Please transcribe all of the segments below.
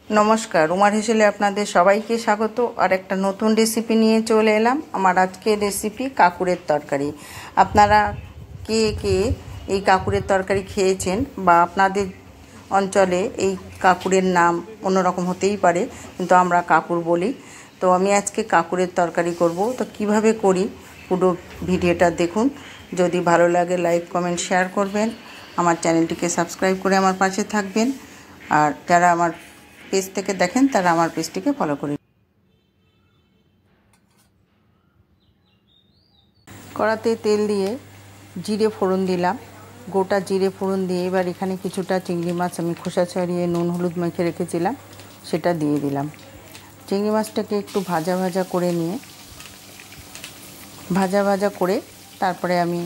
নমস্কার, উমার হেসেলে আপনাদের সবাইকে স্বাগত। আর একটা নতুন রেসিপি নিয়ে চলে এলাম। আমার আজকের রেসিপি কাঁকুড়ের তরকারি। আপনারা কে কে এই কাঁকুড়ের তরকারি খেয়েছেন, বা আপনাদের অঞ্চলে এই কাঁকুড়ের নাম অন্যরকম হতেই পারে, কিন্তু আমরা কাঁকুড় বলি। তো আমি আজকে কাঁকুড়ের তরকারি করব। তো কিভাবে করি পুরো ভিডিওটা দেখুন। যদি ভালো লাগে লাইক, কমেন্ট, শেয়ার করবেন। আমার চ্যানেলটিকে সাবস্ক্রাইব করে আমার পাশে থাকবেন। আর যারা আমার পেজ থেকে দেখেন তারা আমার পেজটিকে ফলো করে। কড়াতে তেল দিয়ে জিরে ফোড়ন দিলাম, গোটা জিরে ফোড়ন দিয়ে এবার এখানে কিছুটা চিংড়ি মাছ আমি খোসা ছাড়িয়ে নুন হলুদ মেখে রেখেছিলাম সেটা দিয়ে দিলাম। চিংড়ি মাছটাকে একটু ভাজা ভাজা করে নিয়ে ভাজা করে তারপরে আমি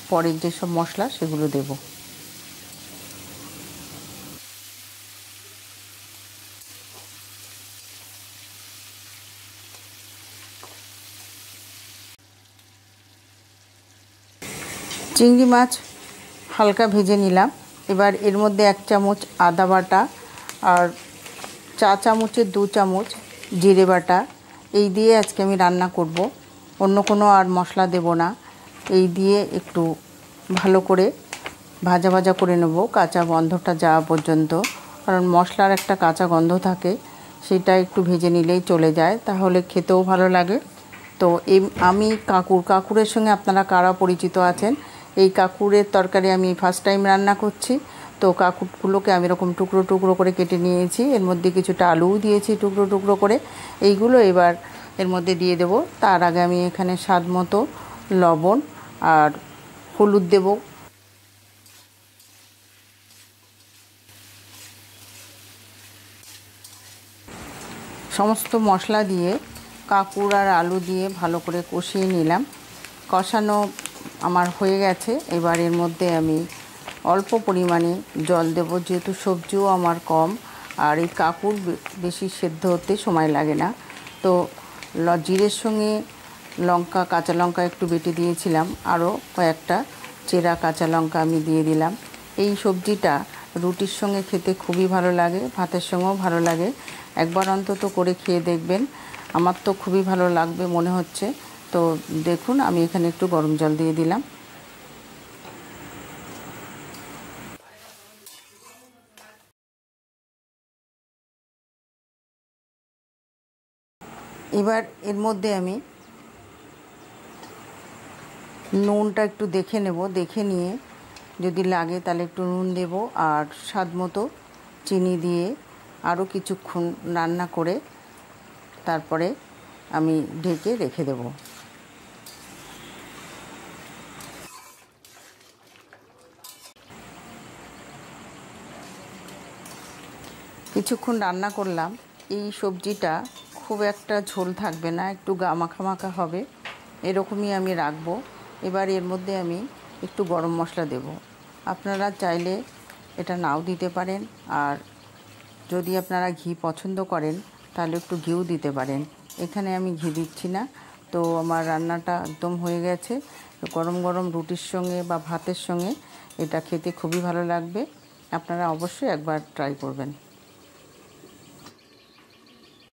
পরের যেসব মশলা সেগুলো দেবো। চিংড়ি মাছ হালকা ভেজে নিলাম। এবার এর মধ্যে 1 চামচ আদা বাটা আর চা চামচের 2 চামচ জিরে বাটা এই দিয়ে আজকে আমি রান্না করব। অন্য কোনো আর মশলা দেব না। এই দিয়ে একটু ভালো করে ভাজা করে নেব, কাঁচা গন্ধটা যাওয়া পর্যন্ত। কারণ মশলার একটা কাঁচা গন্ধ থাকে, সেটা একটু ভেজে নিলেই চলে যায়, তাহলে খেতেও ভালো লাগে। তো আমি কাঁকুড়ের সঙ্গে আপনারা কারা পরিচিত আছেন? এই কাঁকুড়ের তরকারি আমি ফার্স্ট টাইম রান্না করছি। তো কাঁকুড়গুলোকে আমি এরকম টুকরো করে কেটে নিয়েছি। এর মধ্যে কিছুটা আলুও দিয়েছি টুকরো করে। এইগুলো এবার এর মধ্যে দিয়ে দেব। তার আগে আমি এখানে স্বাদ মতো লবণ আর হলুদ দেব। সমস্ত মশলা দিয়ে কাঁকুড় আর আলু দিয়ে ভালো করে কষিয়ে নিলাম। কষানো আমার হয়ে গেছে। এবার এর মধ্যে আমি অল্প পরিমাণে জল দেব, যেহেতু সবজিও আমার কম আর এই কাঁকুড় বেশি সেদ্ধ হতে সময় লাগে না। তো জিরের সঙ্গে কাঁচা লঙ্কা একটু বেটে দিয়েছিলাম, আরও কয়েকটা চেরা কাঁচা লঙ্কা আমি দিয়ে দিলাম। এই সবজিটা রুটির সঙ্গে খেতে খুবই ভালো লাগে, ভাতের সঙ্গেও ভালো লাগে। একবার অন্তত করে খেয়ে দেখবেন, আমার তো খুবই ভালো লাগবে মনে হচ্ছে। তো দেখুন, আমি এখানে একটু গরম জল দিয়ে দিলাম। এবার এর মধ্যে আমি নুনটা একটু দেখে নেব, দেখে নিয়ে যদি লাগে তাহলে একটু নুন দেব, আর স্বাদ মতো চিনি দিয়ে আরও কিছুক্ষণ রান্না করে তারপরে আমি ঢেকে রেখে দেব। কিছুক্ষণ রান্না করলাম। এই সবজিটা খুব একটা ঝোল থাকবে না, একটু মাখা হবে, এরকমই আমি রাখবো। এবার এর মধ্যে আমি একটু গরম মশলা দেব। আপনারা চাইলে এটা নাও দিতে পারেন, আর যদি আপনারা ঘি পছন্দ করেন তাহলে একটু ঘিও দিতে পারেন। এখানে আমি ঘি দিচ্ছি না। তো আমার রান্নাটা একদম হয়ে গেছে। গরম রুটির সঙ্গে বা ভাতের সঙ্গে এটা খেতে খুবই ভালো লাগবে। আপনারা অবশ্যই একবার ট্রাই করবেন।